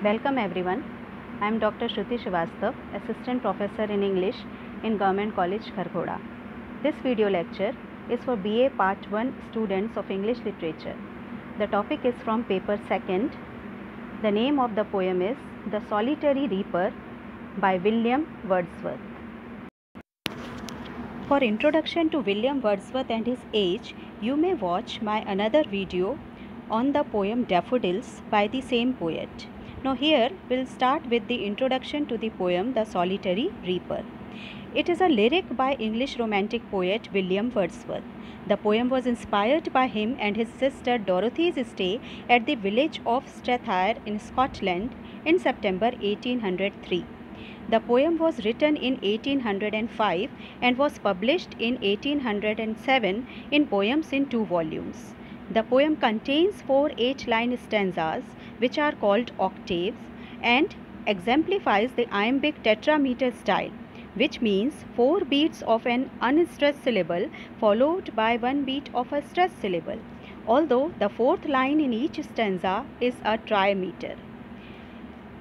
Welcome everyone. I am Dr. Shruti Srivastav, Assistant Professor in English in Government College, Kharkhoda. This video lecture is for BA Part 1 students of English Literature. The topic is from paper 2nd. The name of the poem is The Solitary Reaper by William Wordsworth. For introduction to William Wordsworth and his age, you may watch my another video on the poem Daffodils by the same poet. Now here we'll start with the introduction to the poem The Solitary Reaper. It is a lyric by English romantic poet William Wordsworth. The poem was inspired by him and his sister Dorothy's stay at the village of Strathire in Scotland in September 1803. The poem was written in 1805 and was published in 1807 in Poems in 2 volumes. The poem contains 4 8-line stanzas which are called octaves and exemplifies the iambic tetrameter style, which means 4 beats of an unstressed syllable followed by 1 beat of a stressed syllable, although the 4th line in each stanza is a trimeter.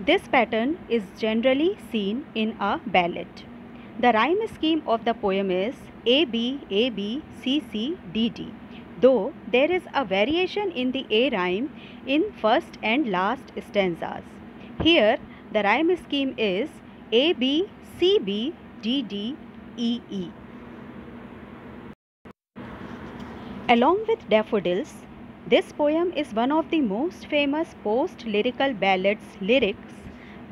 This pattern is generally seen in a ballad. The rhyme scheme of the poem is AB, AB, CC, DD, though there is a variation in the A rhyme in first and last stanzas. Here, the rhyme scheme is AB, CB, DD, EE. Along with Daffodils, this poem is one of the most famous post-lyrical ballads lyrics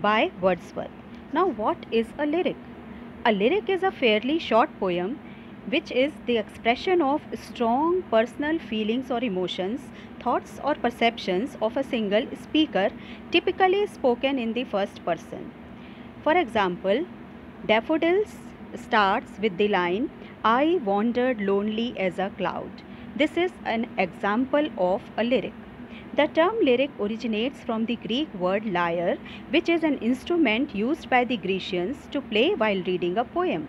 by Wordsworth. Now, what is a lyric? A lyric is a fairly short poem which is the expression of strong personal feelings or emotions, thoughts or perceptions of a single speaker, typically spoken in the first person. For example, Daffodils starts with the line, "I wandered lonely as a cloud." This is an example of a lyric. The term lyric originates from the Greek word lyre, which is an instrument used by the Grecians to play while reading a poem.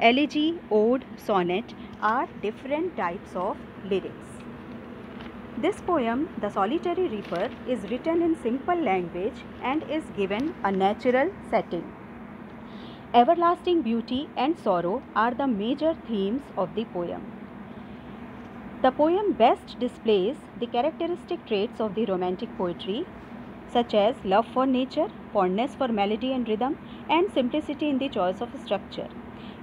Elegy, ode, sonnet are different types of lyrics. This poem, The Solitary Reaper, is written in simple language and is given a natural setting. Everlasting beauty and sorrow are the major themes of the poem. The poem best displays the characteristic traits of the romantic poetry, such as love for nature, fondness for melody and rhythm, and simplicity in the choice of structure.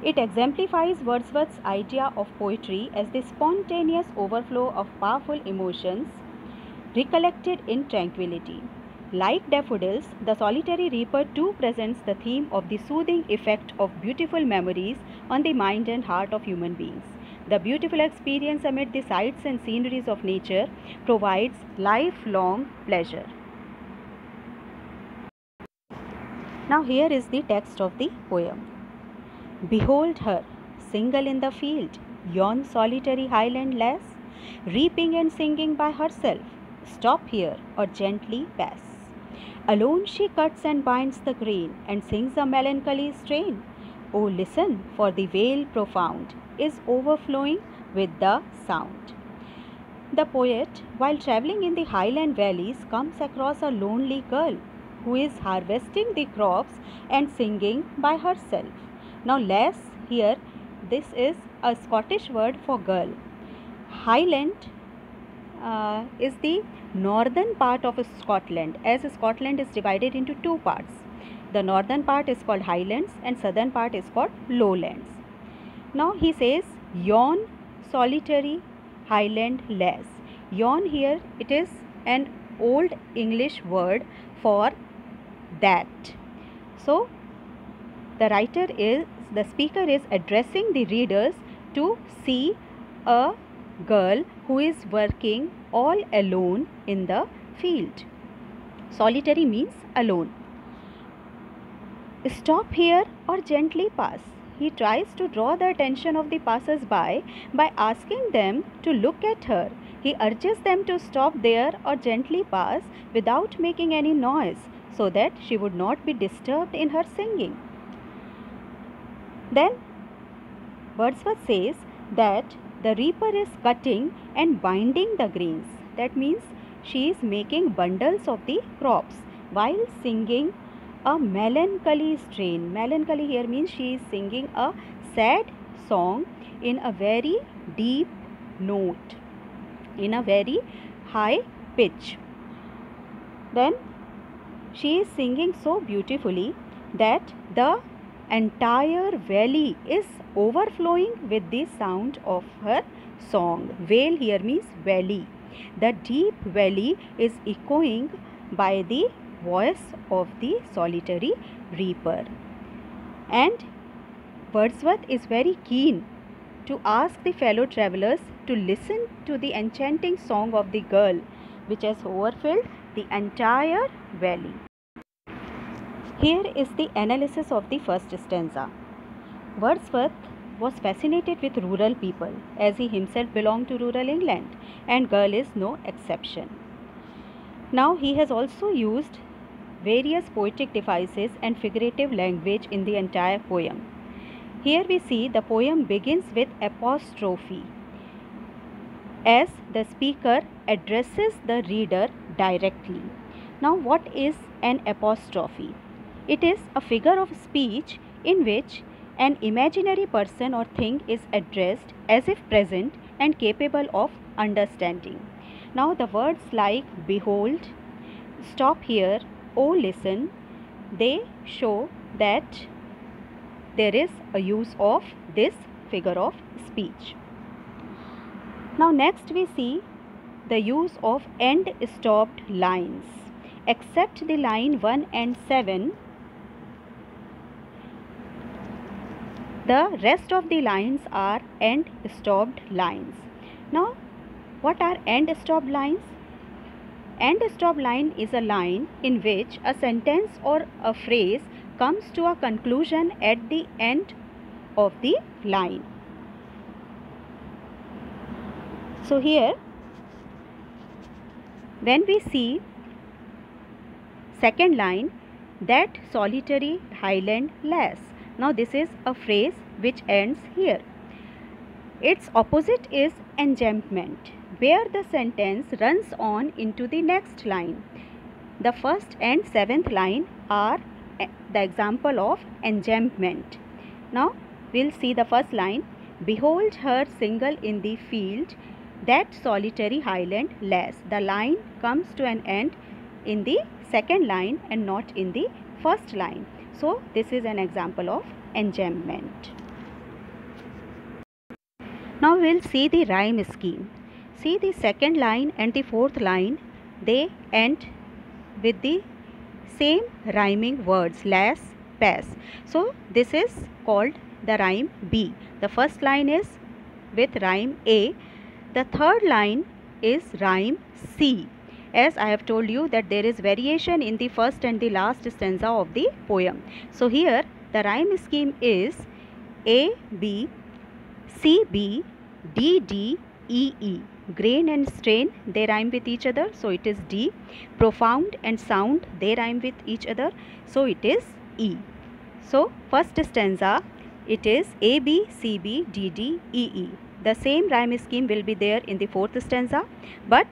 It exemplifies Wordsworth's idea of poetry as the spontaneous overflow of powerful emotions recollected in tranquility. Like Daffodils, The Solitary Reaper too presents the theme of the soothing effect of beautiful memories on the mind and heart of human beings. The beautiful experience amid the sights and sceneries of nature provides lifelong pleasure. Now here is the text of the poem. Behold her, single in the field, yon solitary highland lass, reaping and singing by herself. Stop here or gently pass. Alone she cuts and binds the grain and sings a melancholy strain. Oh, listen, for the vale profound is overflowing with the sound. The poet, while travelling in the highland valleys, comes across a lonely girl who is harvesting the crops and singing by herself. Now, lass here, this is a Scottish word for girl. Highland is the northern part of Scotland, as Scotland is divided into 2 parts. The northern part is called Highlands and southern part is called Lowlands. Now he says, yon solitary highland lass. Yon here, it is an old English word for that. So the speaker is addressing the readers to see a girl who is working all alone in the field. Solitary means alone. Stop here or gently pass. He tries to draw the attention of the passers-by by asking them to look at her. He urges them to stop there or gently pass without making any noise so that she would not be disturbed in her singing. Then Wordsworth says that the reaper is cutting and binding the grains. That means she is making bundles of the crops. while singing a melancholy strain. Melancholy here means she is singing a sad song in a very deep note, in a very high pitch. Then she is singing so beautifully that the entire valley is overflowing with the sound of her song. Vale here means valley. The deep valley is echoing by the voice of the solitary reaper. And Wordsworth is very keen to ask the fellow travelers to listen to the enchanting song of the girl which has overfilled the entire valley. Here is the analysis of the first stanza. Wordsworth was fascinated with rural people as he himself belonged to rural England, and girl is no exception. Now he has also used various poetic devices and figurative language in the entire poem. Here we see the poem begins with apostrophe, as the speaker addresses the reader directly. Now what is an apostrophe? It is a figure of speech in which an imaginary person or thing is addressed as if present and capable of understanding. Now the words like behold, stop here, oh listen, they show that there is a use of this figure of speech. Now next we see the use of end stopped lines. Except the line 1 and 7, the rest of the lines are end stopped lines. Now what are end stopped lines? End stopped line is a line in which a sentence or a phrase comes to a conclusion at the end of the line. So here when we see second line, that solitary highland lass. Now this is a phrase which ends here. Its opposite is enjambment, where the sentence runs on into the next line. The first and seventh line are the example of enjambment. Now we'll see the first line. Behold her single in the field, that solitary highland lass. The line comes to an end in the second line and not in the first line. So this is an example of enjambment. Now we'll see the rhyme scheme. See the second line and the fourth line, they end with the same rhyming words, lass, pass. So this is called the rhyme B. The first line is with rhyme A. The third line is rhyme C. As I have told you that there is variation in the first and the last stanza of the poem. So here the rhyme scheme is A, B, C, B, D, D, E, E. Grain and strain, they rhyme with each other, so it is D. Profound and sound, they rhyme with each other, so it is E. So first stanza, it is A, B, C, B, D, D, E, E. The same rhyme scheme will be there in the fourth stanza, but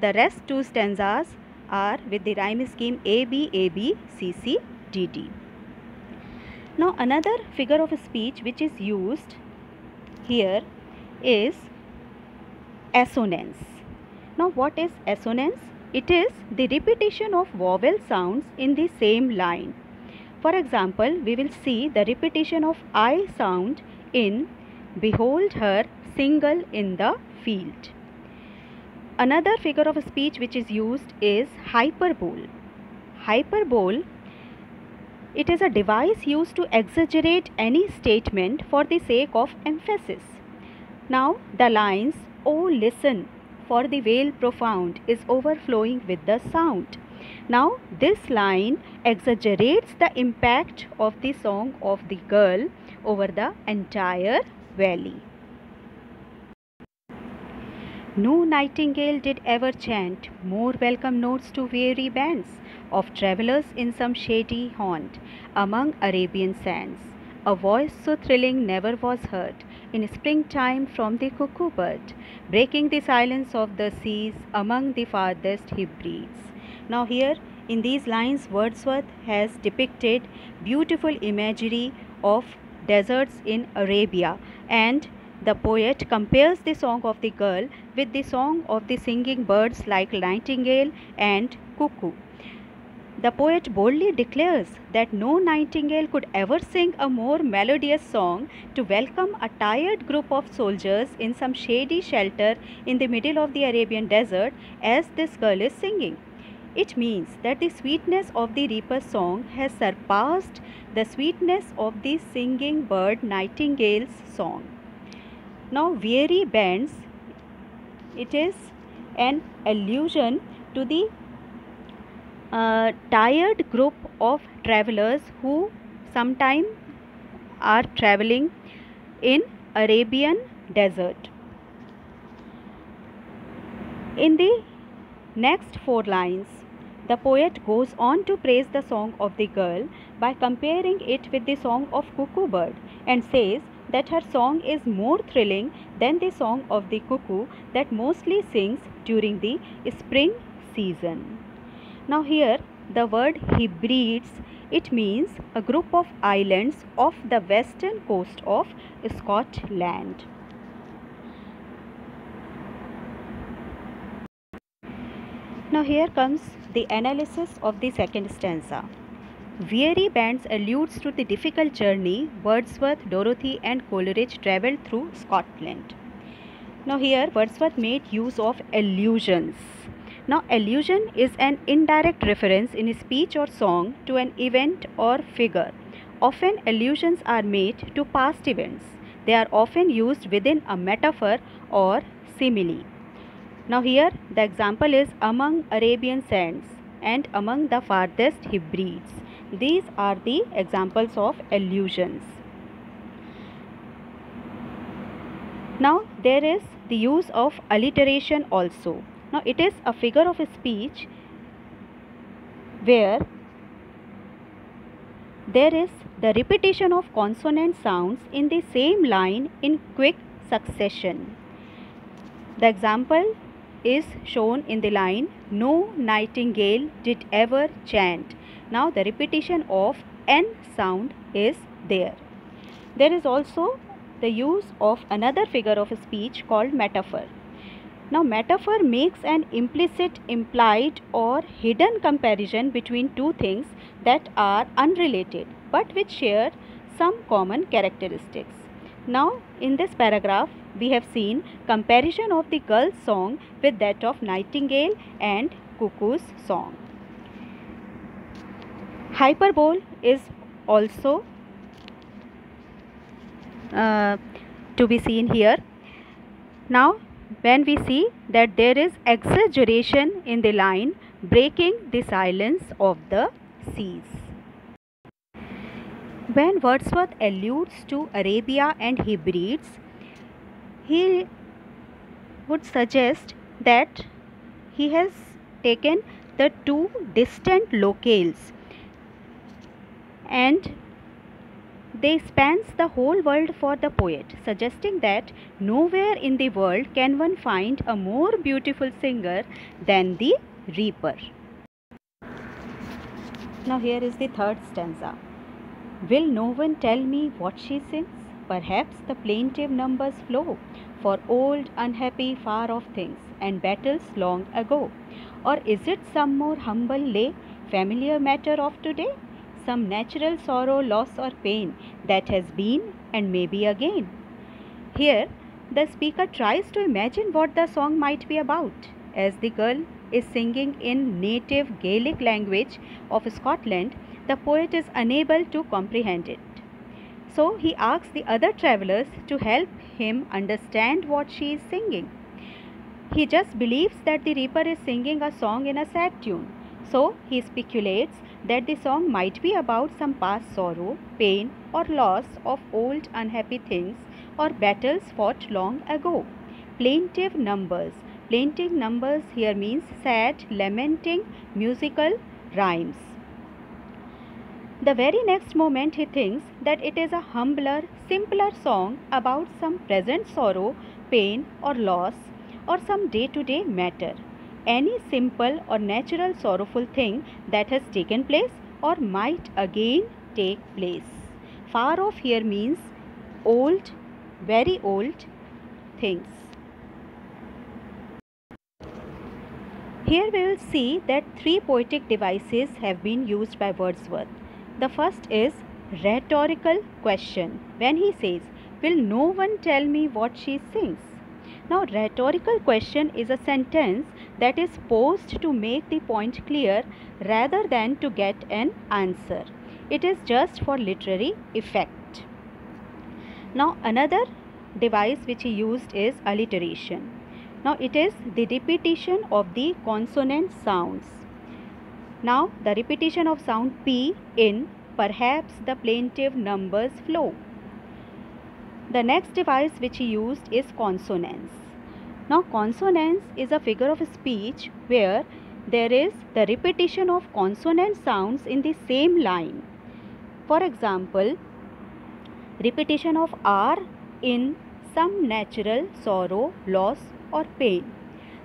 the rest two stanzas are with the rhyme scheme A, B, A, B, C, C, D, D. Now another figure of speech which is used here is assonance. Now what is assonance? It is the repetition of vowel sounds in the same line. For example, we will see the repetition of I sound in behold her single in the field. Another figure of speech which is used is hyperbole. Hyperbole, it is a device used to exaggerate any statement for the sake of emphasis. Now the lines, oh listen, for the vale profound is overflowing with the sound. Now this line exaggerates the impact of the song of the girl over the entire valley. No nightingale did ever chant more welcome notes to weary bands of travellers in some shady haunt among Arabian sands. A voice so thrilling never was heard in springtime from the cuckoo bird, breaking the silence of the seas among the farthest Hebrides. Now here In these lines, Wordsworth has depicted beautiful imagery of deserts in Arabia, and the poet compares the song of the girl with the song of the singing birds like nightingale and cuckoo. The poet boldly declares that no nightingale could ever sing a more melodious song to welcome a tired group of soldiers in some shady shelter in the middle of the Arabian desert as this girl is singing. It means that the sweetness of the reaper's song has surpassed the sweetness of the singing bird nightingale's song. Now, weary bands, it is an allusion to the tired group of travelers who sometime are traveling in Arabian desert. In the next 4 lines, the poet goes on to praise the song of the girl by comparing it with the song of cuckoo bird and says that her song is more thrilling than the song of the cuckoo that mostly sings during the spring season. Now here the word Hebrides, it means a group of islands off the western coast of Scotland. Now here comes the analysis of the second stanza. Weary bands alludes to the difficult journey Wordsworth, Dorothy and Coleridge travelled through Scotland. Now here Wordsworth made use of allusions. Now allusion is an indirect reference in a speech or song to an event or figure. Often allusions are made to past events. They are often used within a metaphor or simile. Now here the example is among Arabian sands and among the farthest Hebrides. These are the examples of allusions. Now there is the use of alliteration also. Now it is a figure of speech where there is the repetition of consonant sounds in the same line in quick succession. The example is shown in the line, no nightingale did ever chant. Now the repetition of N sound is there. There is also the use of another figure of speech called metaphor. Now metaphor makes an implicit, implied or hidden comparison between two things that are unrelated but which share some common characteristics. Now in this paragraph we have seen comparison of the girl's song with that of nightingale and cuckoo's song. Hyperbole is also to be seen here. Now when we see that there is exaggeration in the line breaking the silence of the seas. When Wordsworth alludes to Arabia and Hebrides, he would suggest that he has taken the two distant locales and they spans the whole world for the poet, suggesting that nowhere in the world can one find a more beautiful singer than the reaper. Now here is the third stanza. Will no one tell me what she sings? Perhaps the plaintive numbers flow for old, unhappy, far off things and battles long ago. Or is it some more humble lay, familiar matter of today? Some natural sorrow, loss or pain that has been and may be again. Here the speaker tries to imagine what the song might be about, as the girl is singing in native Gaelic language of Scotland. The poet is unable to comprehend it. So he asks the other travelers to help him understand what she is singing. He just believes that the reaper is singing a song in a sad tune. So he speculates that the song might be about some past sorrow, pain or loss of old unhappy things or battles fought long ago. Plaintive numbers. Plaintive numbers here means sad, lamenting, musical rhymes. The very next moment he thinks that it is a humbler, simpler song about some present sorrow, pain or loss or some day-to-day matter. any simple or natural sorrowful thing that has taken place or might again take place. Far off here means old, very old things. Here we will see that three poetic devices have been used by Wordsworth. The first is rhetorical question, when he says, "Will no one tell me what she sings?" Now, rhetorical question is a sentence that is posed to make the point clear rather than to get an answer. It is just for literary effect. Now, another device which he used is alliteration. Now, it is the repetition of the consonant sounds. Now, the repetition of sound P in "perhaps the plaintive numbers flow." The next device which he used is consonance. Now, consonance is a figure of speech where there is the repetition of consonant sounds in the same line. For example, repetition of R in some natural sorrow, loss or pain.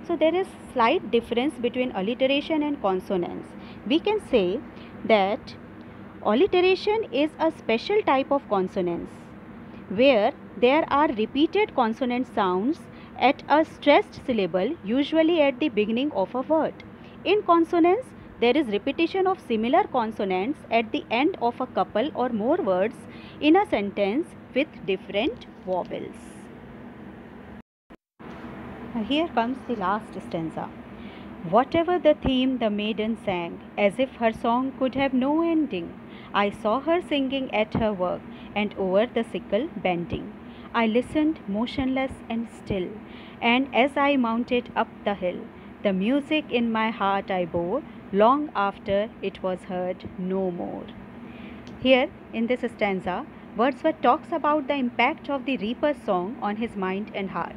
So, there is slight difference between alliteration and consonance. We can say that alliteration is a special type of consonance where there are repeated consonant sounds at a stressed syllable, usually at the beginning of a word. In consonance, there is repetition of similar consonants at the end of a couple or more words in a sentence with different vowels. Now here comes the last stanza. Whatever the theme the maiden sang, as if her song could have no ending, I saw her singing at her work, and over the sickle bending. I listened motionless and still, and as I mounted up the hill, the music in my heart I bore, long after it was heard no more. Here, in this stanza, Wordsworth talks about the impact of the reaper's song on his mind and heart.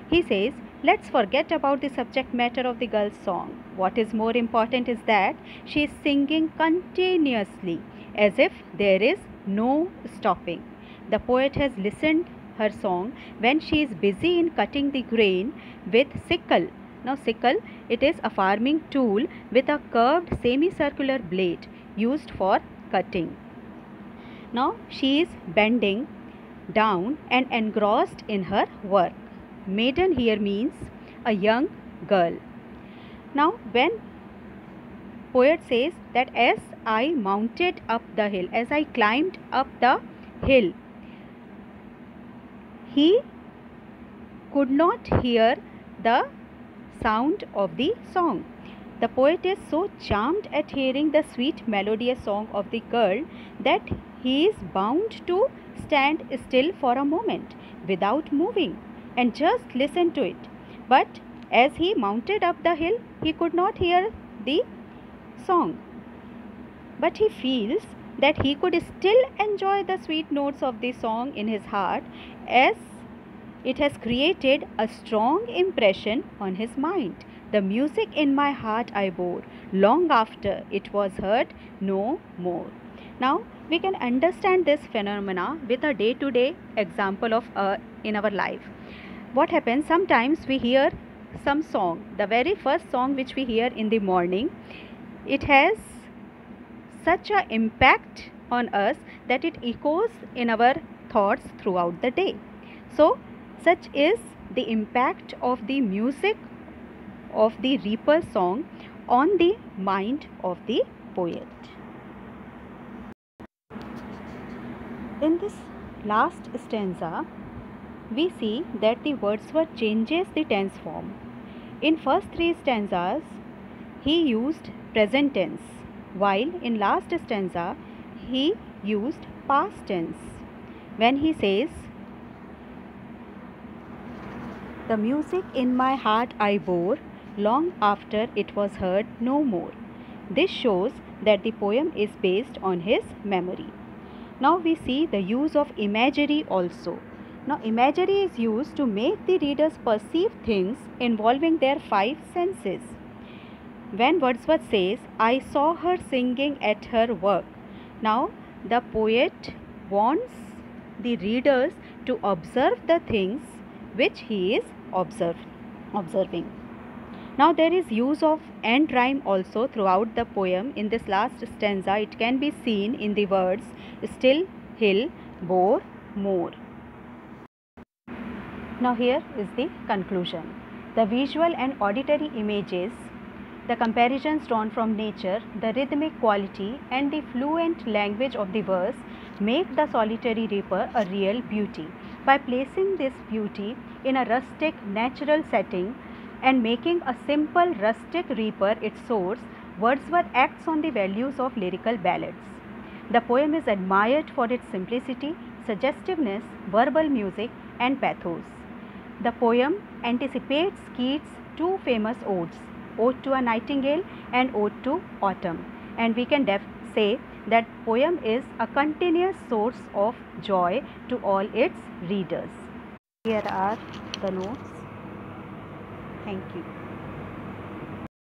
He says, let's forget about the subject matter of the girl's song. What is more important is that she is singing continuously, as if there is no stopping. The poet has listened her song when she is busy in cutting the grain with sickle. Now, sickle, it is a farming tool with a curved semicircular blade used for cutting. Now, she is bending down and engrossed in her work. Maiden here means a young girl. Now, when poet says that as I mounted up the hill, as I climbed up the hill, he could not hear the sound of the song. The poet is so charmed at hearing the sweet melodious song of the girl that he is bound to stand still for a moment without moving and just listen to it. But as he mounted up the hill, he could not hear the song. But he feels that he could still enjoy the sweet notes of the song in his heart, as it has created a strong impression on his mind. The music in my heart I bore, long after it was heard no more. Now, we can understand this phenomena with a day-to-day example of in our life. What happens, sometimes we hear some song, the very first song which we hear in the morning, it has such an impact on us that it echoes in our thoughts throughout the day. So, such is the impact of the music of the reaper's song on the mind of the poet. In this last stanza, we see that the Wordsworth changes the tense form. In first three stanzas, he used present tense, while in last stanza, he used past tense. When he says, the music in my heart I bore, long after it was heard no more. This shows that the poem is based on his memory. Now we see the use of imagery also. Now, imagery is used to make the readers perceive things involving their five senses. When Wordsworth says, I saw her singing at her work, now the poet wants the readers to observe the things which he is observing. Now there is use of end rhyme also throughout the poem. In this last stanza, it can be seen in the words still, hill, bore, more. Now here is the conclusion. The visual and auditory images, the comparisons drawn from nature, the rhythmic quality and the fluent language of the verse make the solitary reaper a real beauty. By placing this beauty in a rustic, natural setting and making a simple rustic reaper its source, Wordsworth acts on the values of lyrical ballads. The poem is admired for its simplicity, suggestiveness, verbal music and pathos. The poem anticipates Keats' two famous odes, Ode to a Nightingale and Ode to Autumn, and we can say that poem is a continuous source of joy to all its readers. Here are the notes. Thank you.